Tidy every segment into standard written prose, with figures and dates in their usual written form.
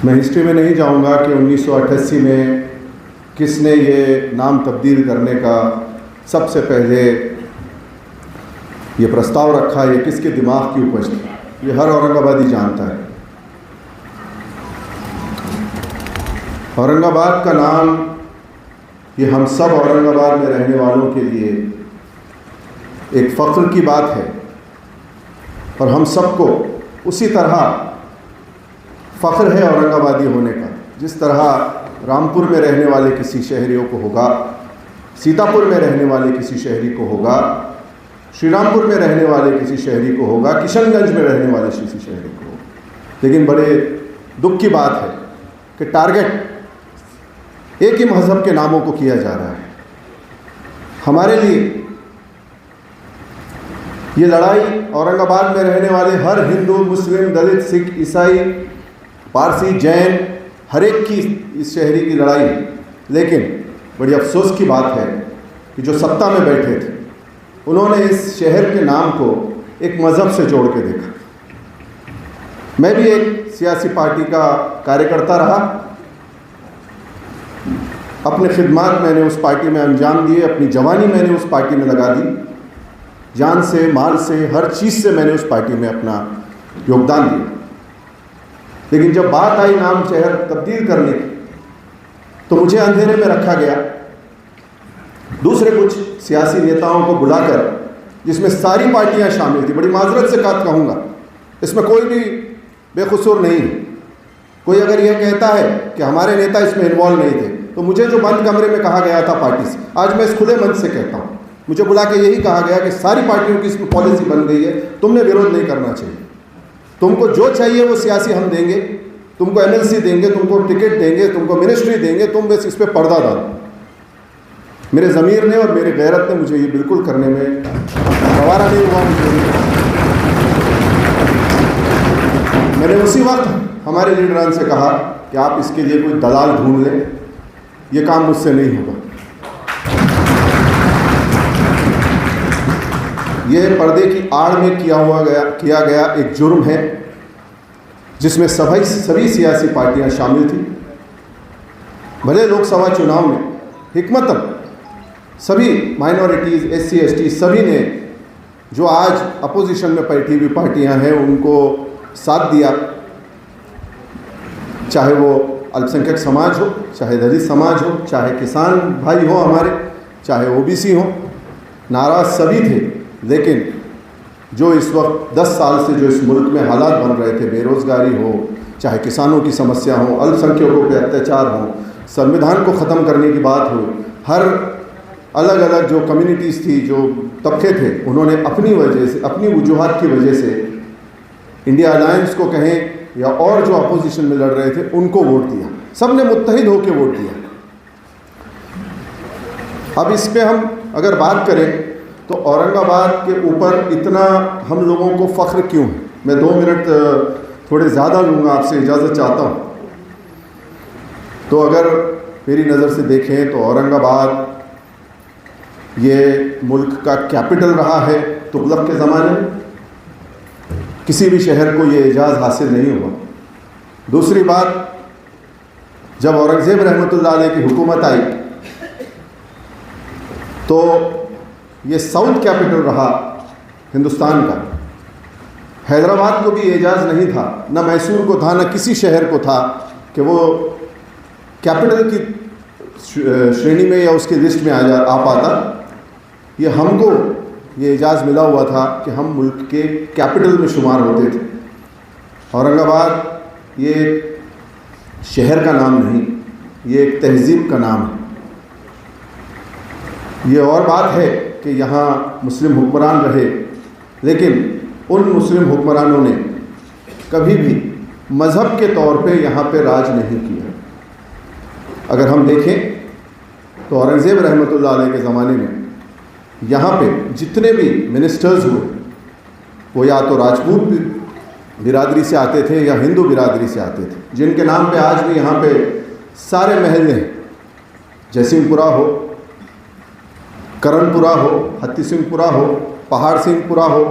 मैं हिस्ट्री में नहीं जाऊंगा कि 1988 में किसने ये नाम तब्दील करने का सबसे पहले ये प्रस्ताव रखा, ये किसके दिमाग की उपज थी, ये हर औरंगाबादी जानता है। औरंगाबाद का नाम ये हम सब औरंगाबाद में रहने वालों के लिए एक फ़ख्र की बात है और हम सबको उसी तरह फ़ख्र है औरंगाबादी होने का, जिस तरह रामपुर में रहने वाले किसी शहरियों को होगा, सीतापुर में रहने वाले किसी शहरी को होगा, श्रीरामपुर में रहने वाले किसी शहरी को होगा, किशनगंज में रहने वाले किसी शहरी को होगा। लेकिन बड़े दुख की बात है कि टारगेट एक ही मज़हब के नामों को किया जा रहा है। हमारे लिए ये लड़ाई औरंगाबाद में रहने वाले हर हिंदू, मुस्लिम, दलित, सिख, ईसाई, पारसी, जैन, हर एक की इस शहरी की लड़ाई। लेकिन बड़ी अफसोस की बात है कि जो सत्ता में बैठे थे उन्होंने इस शहर के नाम को एक मज़हब से जोड़ के देखा। मैं भी एक सियासी पार्टी का कार्यकर्ता रहा, अपने खिदमात मैंने उस पार्टी में अंजाम दिए, अपनी जवानी मैंने उस पार्टी में लगा दी, जान से, माल से, हर चीज़ से मैंने उस पार्टी में अपना योगदान दिया। लेकिन जब बात आई नाम शहर तब्दील करने की तो मुझे अंधेरे में रखा गया। दूसरे कुछ सियासी नेताओं को बुलाकर, जिसमें सारी पार्टियां शामिल थी, बड़ी माजरत से कहूँगा, इसमें कोई भी बेकसूर नहीं है। कोई अगर यह कहता है कि हमारे नेता इसमें इन्वॉल्व नहीं थे, तो मुझे जो बंद कमरे में कहा गया था पार्टी से, आज मैं इस खुले मंच से कहता हूँ, मुझे बुला के यही कहा गया कि सारी पार्टियों की इसमें पॉलिसी बन गई है, तुमने विरोध नहीं करना चाहिए, तुमको जो चाहिए वो सियासी हम देंगे, तुमको एमएलसी देंगे, तुमको टिकट देंगे, तुमको मिनिस्ट्री देंगे, तुम बस इस पर पर्दा डालो। मेरे ज़मीर ने और मेरे गैरत ने मुझे ये बिल्कुल करने में गवारा नहीं हुआ। मैंने उसी वक्त हमारे लीडरान से कहा कि आप इसके लिए कोई दलाल ढूंढ लें, ये काम मुझसे नहीं होगा। ये पर्दे की आड़ में किया गया एक जुर्म है, जिसमें सभी सियासी पार्टियां शामिल थी। भले लोकसभा चुनाव में हिकमतन सभी माइनॉरिटीज़, SC ST सभी ने, जो आज अपोजिशन में बैठी हुई पार्टियां हैं, उनको साथ दिया, चाहे वो अल्पसंख्यक समाज हो, चाहे दलित समाज हो, चाहे किसान भाई हो हमारे, चाहे OBC हो, नाराज़ सभी थे। लेकिन जो इस वक्त 10 साल से जो इस मुल्क में हालात बन रहे थे, बेरोज़गारी हो, चाहे किसानों की समस्या हो, अल्पसंख्यकों पे अत्याचार हो, संविधान को ख़त्म करने की बात हो, हर अलग अलग जो कम्युनिटीज़ थी, जो तबके थे, उन्होंने अपनी वजह से, अपनी वजूहात की वजह से इंडिया अलायंस को कहें या और जो अपोजिशन में लड़ रहे थे उनको वोट दिया। सब ने मुत्तहिद होकर वोट दिया। अब इस पे हम अगर बात करें तो औरंगाबाद के ऊपर इतना हम लोगों को फ़ख्र क्यों है? मैं 2 मिनट थोड़े ज़्यादा लूँगा, आपसे इजाज़त चाहता हूँ। तो अगर मेरी नज़र से देखें तो औरंगाबाद ये मुल्क का कैपिटल रहा है। तुगलक के ज़माने में किसी भी शहर को ये एजाज़ हासिल नहीं हुआ। दूसरी बात, जब औरंगज़ेब रहमतुल्लाह अलैह की हुकूमत आई तो ये साउथ कैपिटल रहा हिंदुस्तान का। हैदराबाद को भी एजाज़ नहीं था, न मैसूर को था, न किसी शहर को था कि वो कैपिटल की श्रेणी में या उसकी लिस्ट में आ पाता। ये हमको ये एजाज़ मिला हुआ था कि हम मुल्क के कैपिटल में शुमार होते थे। औरंगाबाद ये एक शहर का नाम नहीं, ये एक तहज़ीब का नाम है। ये और बात है कि यहाँ मुस्लिम हुक्मरान रहे, लेकिन उन मुस्लिम हुक्मरानों ने कभी भी मज़हब के तौर पे यहाँ पे राज नहीं किया। अगर हम देखें तो औरंगज़ेब रहमतुल्लाह अलैह के ज़माने में यहाँ पे जितने भी मिनिस्टर्स हुए वो या तो राजपूत बिरादरी से आते थे या हिंदू बिरादरी से आते थे, जिनके नाम पे आज भी यहाँ पे सारे महल हैं। जयसिंहपुरा हो, करणपुरा हो, हत्ती सिंहपुरा हो, पहाड़ सिंहपुरा हो,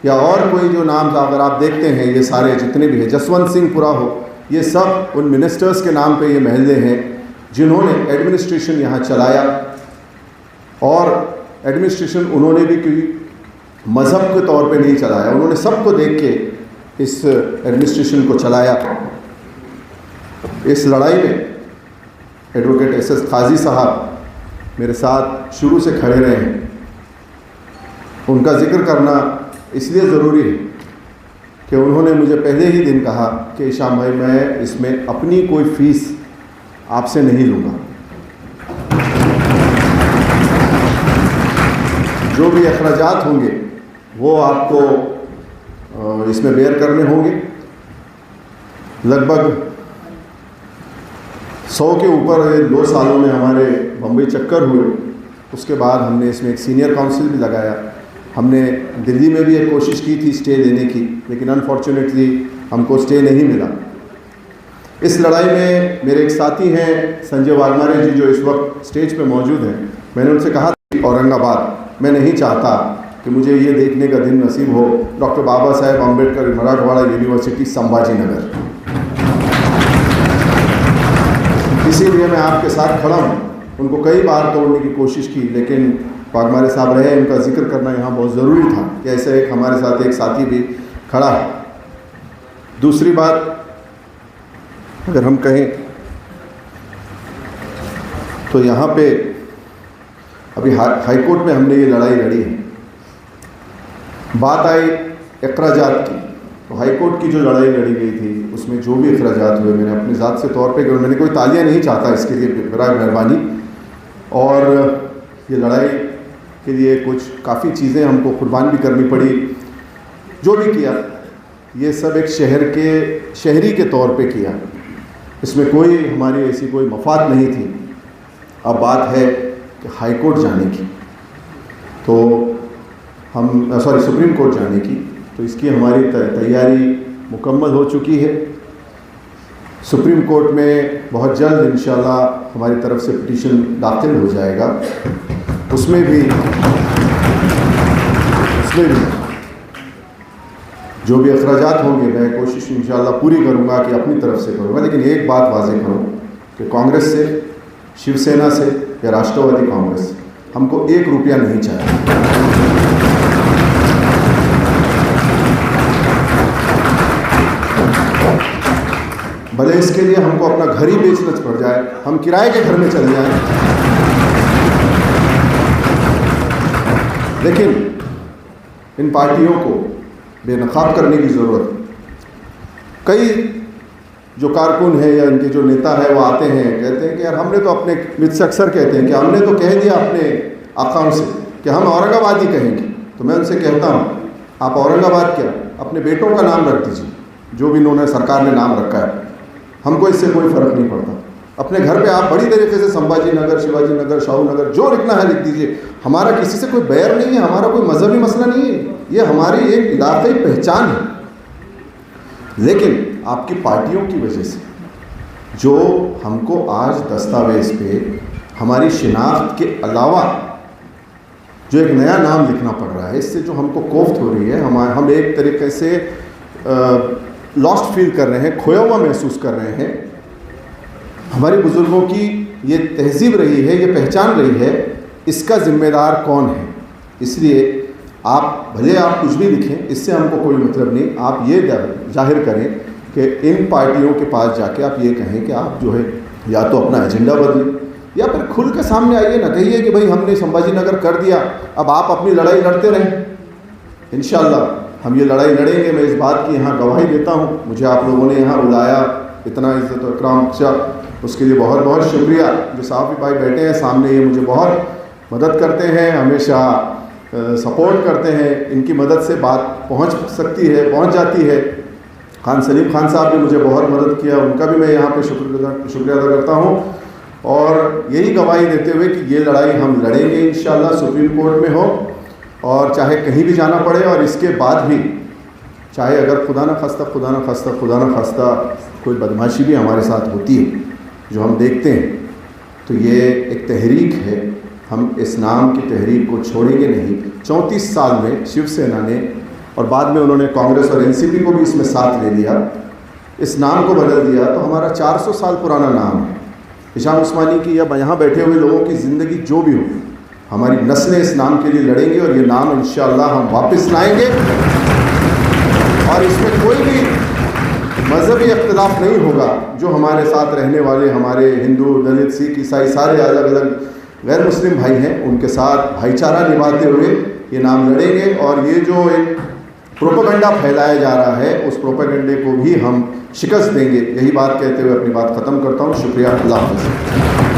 या और कोई जो नाम अगर आप देखते हैं, ये सारे जितने भी हैं, जसवंत सिंहपुरा हो, ये सब उन मिनिस्टर्स के नाम पे ये महल्ले हैं जिन्होंने एडमिनिस्ट्रेशन यहाँ चलाया, और एडमिनिस्ट्रेशन उन्होंने भी कोई मज़हब के तौर पे नहीं चलाया, उन्होंने सबको देख के इस एडमिनिस्ट्रेशन को चलाया। इस लड़ाई में एडवोकेट एस.एस. काजी साहब मेरे साथ शुरू से खड़े रहे हैं। उनका जिक्र करना इसलिए ज़रूरी है कि उन्होंने मुझे पहले ही दिन कहा कि इशाम भाई, मैं इसमें अपनी कोई फ़ीस आपसे नहीं लूँगा, जो भी अखराजात होंगे वो आपको इसमें बेयर करने होंगे। लगभग 100 के ऊपर 2 सालों में हमारे बम्बई चक्कर हुए। उसके बाद हमने इसमें एक सीनियर काउंसिल भी लगाया। हमने दिल्ली में भी एक कोशिश की थी स्टे देने की, लेकिन अनफॉर्चुनेटली हमको स्टे नहीं मिला। इस लड़ाई में मेरे एक साथी हैं संजय वाघमारे जी, जो इस वक्त स्टेज पे मौजूद हैं। मैंने उनसे कहा था औरंगाबाद, मैं नहीं चाहता कि मुझे ये देखने का दिन नसीब हो डॉक्टर बाबा साहेब अम्बेडकर मराठवाड़ा यूनिवर्सिटी संभाजी नगर। इसीलिए मैं आपके साथ खड़ा हूँ। उनको कई बार तोड़ने की कोशिश की, लेकिन वाघमारे साहब रहे, उनका जिक्र करना यहाँ बहुत ज़रूरी था कि ऐसे एक हमारे साथ एक साथी भी खड़ा है। दूसरी बात अगर हम कहें तो यहाँ पे अभी हाई कोर्ट में हमने ये लड़ाई लड़ी है। बात आई अखराजात की, तो हाई कोर्ट की जो लड़ाई लड़ी गई थी उसमें जो भी अखराजात हुए, मैंने अपने ज़ात से तौर पे, मैंने कोई तालियां नहीं चाहता इसके लिए, बराए मेहरबानी। और ये लड़ाई के लिए कुछ काफ़ी चीज़ें हमको कुर्बान भी करनी पड़ी। जो भी किया ये सब एक शहरी के तौर पे किया, इसमें कोई हमारी ऐसी कोई मफाद नहीं थी। अब बात है कि हाई कोर्ट जाने की, तो हम सुप्रीम कोर्ट जाने की, तो इसकी हमारी तैयारी मुकम्मल हो चुकी है। सुप्रीम कोर्ट में बहुत जल्द इंशाल्लाह हमारी तरफ से पिटीशन दाखिल हो जाएगा। उसमें भी जो भी अखराजात होंगे मैं कोशिश इंशाल्लाह पूरी करूंगा कि अपनी तरफ से करूंगा। लेकिन एक बात वाज़ेह करूं कि कांग्रेस से, शिवसेना से या राष्ट्रवादी कांग्रेस से हमको 1 रुपया नहीं चाहिए। भले इसके लिए हमको अपना घर ही बेचना पड़ जाए, हम किराए के घर में चले जाएं, लेकिन इन पार्टियों को बेनकाब करने की ज़रूरत है। कई जो कारकुन है या इनके जो नेता है वो आते हैं, कहते हैं कि यार हमने तो अपने मुझसे अक्सर कहते हैं कि हमने तो कह दिया अपने आकाओं से कि हम औरंगाबाद ही कहेंगे। तो मैं उनसे कहता हूँ, आप औरंगाबाद क्या, अपने बेटों का नाम रख दीजिए, जो भी इन्होंने सरकार ने नाम रखा है, हमको इससे कोई फ़र्क नहीं पड़ता। अपने घर पे आप बड़ी तरीके से संभाजी नगर, शिवाजी नगर, शाहू नगर, जो लिखना है लिख दीजिए। हमारा किसी से कोई बैर नहीं है, हमारा कोई मजहबी मसला नहीं है, ये हमारी एक इलाक़ाई पहचान है। लेकिन आपकी पार्टियों की वजह से जो हमको आज दस्तावेज़ पे हमारी शिनाख्त के अलावा जो एक नया नाम लिखना पड़ रहा है, इससे जो हमको कोफ्त हो रही है, हम एक तरीके से लॉस्ट फील कर रहे हैं, खोया हुआ महसूस कर रहे हैं। हमारे बुज़ुर्गों की ये तहज़ीब रही है, ये पहचान रही है, इसका ज़िम्मेदार कौन है? इसलिए आप भले आप कुछ भी लिखें, इससे हमको कोई मतलब नहीं। आप ये जाहिर करें कि इन पार्टियों के पास जाके आप ये कहें कि आप जो है या तो अपना एजेंडा बदलें या फिर खुल के सामने आइए ना, कहिए कि भाई हमने संभाजी नगर कर दिया, अब आप अपनी लड़ाई लड़ते रहें। इंशाअल्लाह हम ये लड़ाई लड़ेंगे। मैं इस बात की यहाँ गवाही देता हूँ। मुझे आप लोगों ने यहाँ बुलाया, इतना इज़्ज़त और इकराम बख्शा, उसके लिए बहुत बहुत शुक्रिया। जो साहब भाई बैठे हैं सामने, ये मुझे बहुत मदद करते हैं, हमेशा सपोर्ट करते हैं। इनकी मदद से बात पहुँच सकती है, पहुँच जाती है। खान सलीम खान साहब ने मुझे बहुत मदद किया, उनका भी मैं यहाँ पे शुक्रिया अदा करता हूँ। और यही गवाही देते हुए कि ये लड़ाई हम लड़ेंगे इंशाअल्लाह, सुप्रीम कोर्ट में हो और चाहे कहीं भी जाना पड़े। और इसके बाद भी चाहे अगर खुदा न खास्ता कोई बदमाशी भी हमारे साथ होती है जो हम देखते हैं, तो ये एक तहरीक है, हम इस नाम की तहरीक को छोड़ेंगे नहीं। 34 साल में शिवसेना ने और बाद में उन्होंने कांग्रेस और एनसीपी को भी इसमें साथ ले लिया। इस नाम को बदल दिया तो हमारा 400 साल पुराना नाम है। हिशाम उस्मानी की या यहाँ बैठे हुए लोगों की ज़िंदगी जो भी हो, हमारी नस्लें इस नाम के लिए लड़ेंगे और ये नाम इंशाअल्लाह हम वापस लाएंगे। और इसमें कोई भी मज़हबी इख्तिलाफ नहीं होगा। जो हमारे साथ रहने वाले हमारे हिंदू, दलित, सिख, ईसाई सारे अलग अलग गैर मुस्लिम भाई हैं, उनके साथ भाईचारा निभाते हुए ये नाम लड़ेंगे। और ये जो एक प्रोपेगेंडा फैलाया जा रहा है, उस प्रोपेगेंडे को भी हम शिकस्त देंगे। यही बात कहते हुए अपनी बात ख़त्म करता हूँ। शुक्रिया। अल्लाह हाफ़िज़।